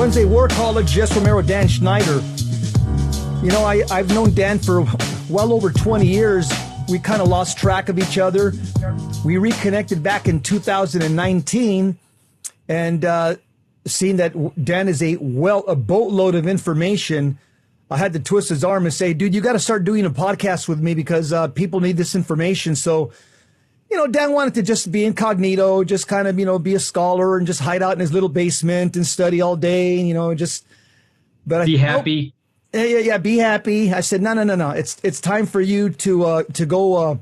Wednesday Warcologist Romero, Dan Schneider. You know, I've known Dan for well over 20 years. We kind of lost track of each other. We reconnected back in 2019, and seeing that Dan is a boatload of information, I had to twist his arm and say, dude, you got to start doing a podcast with me because people need this information. So, you know, Dan wanted to just be incognito, just kind of, you know, be a scholar and just hide out in his little basement and study all day, you know, just. But be happy. Yeah, be happy. I said, no. It's time for you to go,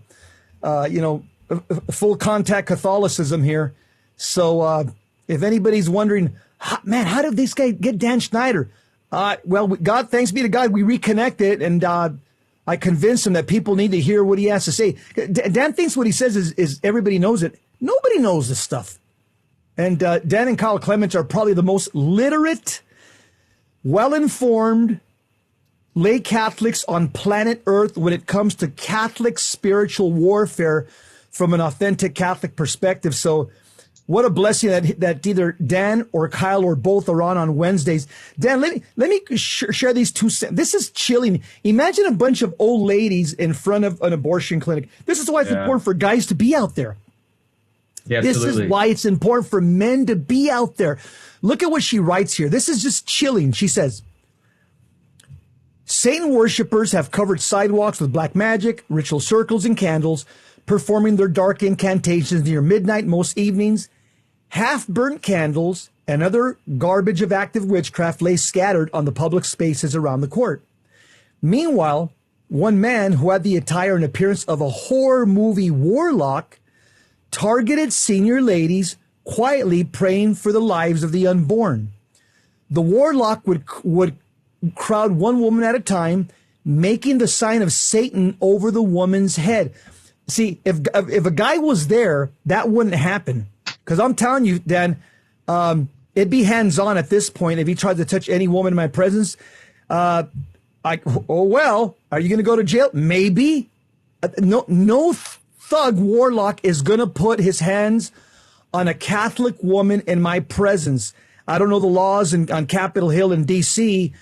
full contact Catholicism here. So if anybody's wondering, man, how did this guy get Dan Schneider? Well, God, thanks be to God, we reconnected, and I convinced him that people need to hear what he has to say. Dan thinks what he says is everybody knows it. Nobody knows this stuff. And Dan and Kyle Clements are probably the most literate, well-informed lay Catholics on planet Earth when it comes to Catholic spiritual warfare from an authentic Catholic perspective. So what a blessing that either Dan or Kyle or both are on Wednesdays. Dan, let me share these two. This is chilling. Imagine a bunch of old ladies in front of an abortion clinic. This is why it's important for guys to be out there. Yeah, this is why it's important for men to be out there. Look at what she writes here. This is just chilling. She says, Satan worshippers have covered sidewalks with black magic, ritual circles, and candles, performing their dark incantations near midnight most evenings. Half-burnt candles and other garbage of active witchcraft lay scattered on the public spaces around the court. Meanwhile, one man who had the attire and appearance of a horror movie warlock targeted senior ladies quietly praying for the lives of the unborn. The warlock would crowd one woman at a time, making the sign of Satan over the woman's head. See, if a guy was there, that wouldn't happen. Because I'm telling you, Dan, it'd be hands-on at this point if he tried to touch any woman in my presence. Are you going to go to jail? Maybe. No thug warlock is going to put his hands on a Catholic woman in my presence. I don't know the laws on Capitol Hill in D.C.,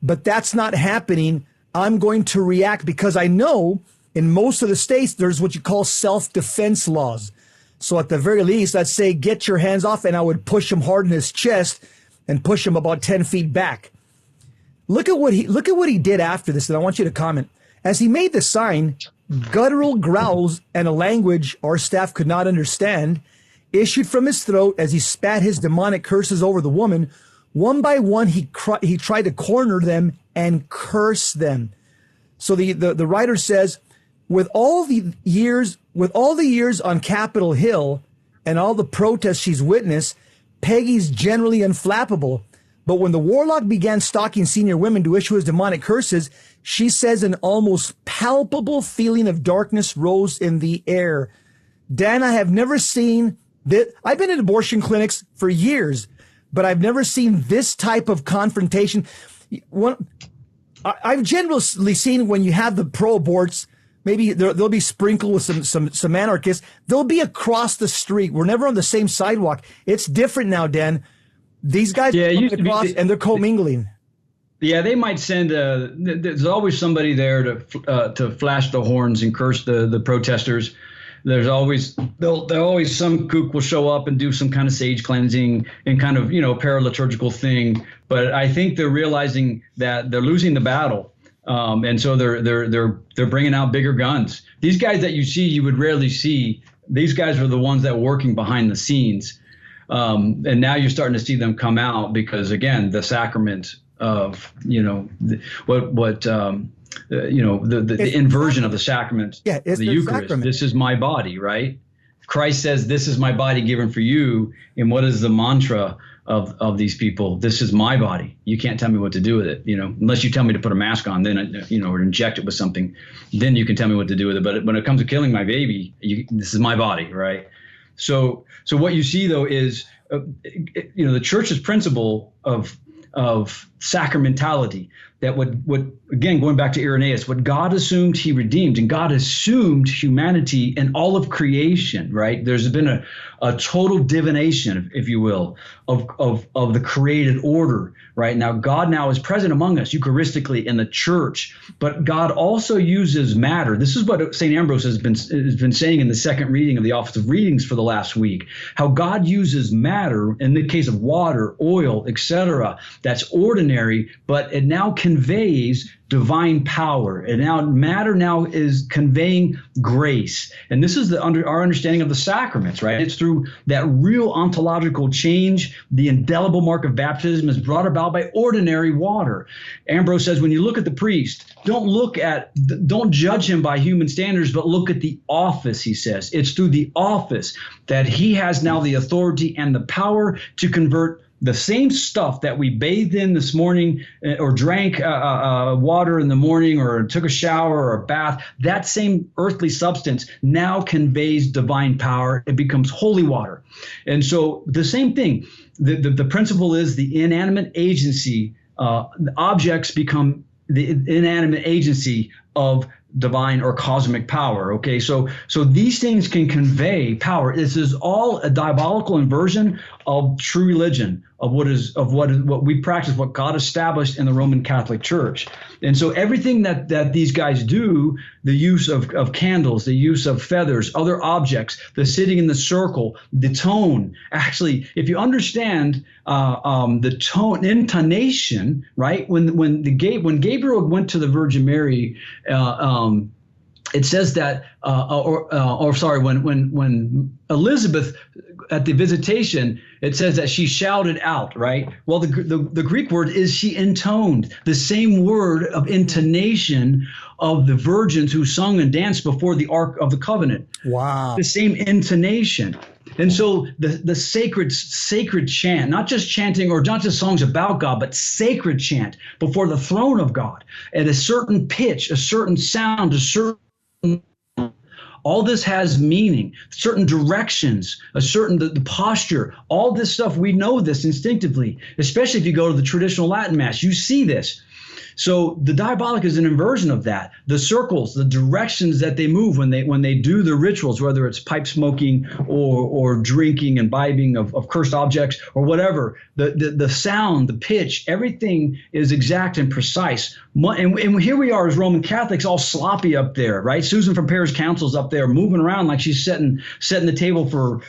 but that's not happening. I'm going to react because I know in most of the states, there's what you call self-defense laws. So at the very least, I'd say, get your hands off, and I would push him hard in his chest and push him about 10 feet back. Look at what he did after this, and I want you to comment. As he made the sign, guttural growls and a language our staff could not understand issued from his throat as he spat his demonic curses over the woman. One by one, he tried to corner them and curse them. So the writer says, with all the years on Capitol Hill and all the protests she's witnessed, Peggy's generally unflappable. But when the warlock began stalking senior women to issue his demonic curses, she says an almost palpable feeling of darkness rose in the air. Dan, I have never seen this. I've been in abortion clinics for years, but I've never seen this type of confrontation. I've generally seen when you have the pro-aborts, maybe they'll be sprinkled with some anarchists. They'll be across the street. We're never on the same sidewalk. It's different now, Dan. These guys are across and they're commingling. Yeah, they might send there's always somebody there to flash the horns and curse the protesters. There's always some kook will show up and do some kind of sage cleansing and kind of, paraliturgical thing. But I think they're realizing that they're losing the battle. And so they're bringing out bigger guns. These guys that you would rarely see. These guys are the ones that are working behind the scenes. And now you're starting to see them come out because, again, the sacrament of, the inversion of the sacrament, it's the Eucharist. Sacrament. This is my body, right? Christ says, this is my body given for you. And what is the mantra of these people? This is my body. You can't tell me what to do with it, unless you tell me to put a mask on, then, or inject it with something, then you can tell me what to do with it. But when it comes to killing my baby, this is my body, right? So what you see, though, is, the church's principle of of sacramentality that would again, going back to Irenaeus, what God assumed he redeemed, and God assumed humanity and all of creation, right? There's been a total divination, if you will, of the created order, right? Now, God now is present among us Eucharistically in the church, but God also uses matter. This is what St. Ambrose has been saying in the second reading of the Office of Readings for the last week, how God uses matter, in the case of water, oil, etc., that's ordinary, but it now conveys divine power. And now matter now is conveying grace. And this is our understanding of the sacraments, right? It's through that real ontological change. The indelible mark of baptism is brought about by ordinary water. Ambrose says, when you look at the priest, don't judge him by human standards, but look at the office, he says. It's through the office that he has now the authority and the power to convert the same stuff that we bathed in this morning, or drank water in the morning, or took a shower or a bath. That same earthly substance now conveys divine power. It becomes holy water. And so the same thing, the principle is the inanimate agency, the objects become the inanimate agency of divine or cosmic power. Okay, so these things can convey power. This is all a diabolical inversion of true religion, of what we practice, what God established in the Roman Catholic Church. And so everything that these guys do, the use of candles, the use of feathers, other objects, the sitting in the circle, the tone. Actually, if you understand the tone, intonation, right? When Gabriel went to the Virgin Mary, it says that, when Elizabeth at the visitation, it says that she shouted out, right? Well, the Greek word is she intoned, the same word of intonation of the virgins who sung and danced before the Ark of the Covenant. Wow. The same intonation. And so the sacred chant, not just chanting or not just songs about God, but sacred chant before the throne of God at a certain pitch, a certain sound, all this has meaning, certain directions, the posture, all this stuff. We know this instinctively, especially if you go to the traditional Latin Mass, you see this. So the diabolic is an inversion of that. The circles, the directions that they move when they do the rituals, whether it's pipe smoking or drinking and imbibing of cursed objects or whatever, the sound, the pitch, everything is exact and precise. And here we are as Roman Catholics, all sloppy up there, right? Susan from Parish Council's up there moving around like she's setting the table for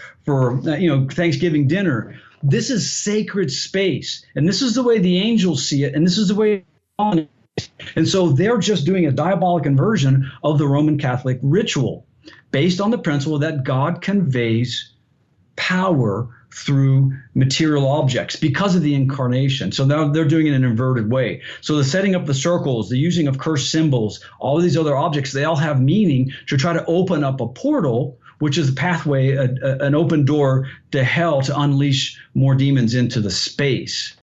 Thanksgiving dinner. This is sacred space, and this is the way the angels see it, and this is the way. And so they're just doing a diabolic inversion of the Roman Catholic ritual based on the principle that God conveys power through material objects because of the incarnation. So now they're doing it in an inverted way. So the setting up the circles, the using of cursed symbols, all of these other objects, they all have meaning to try to open up a portal, which is a pathway, an open door to hell, to unleash more demons into the space.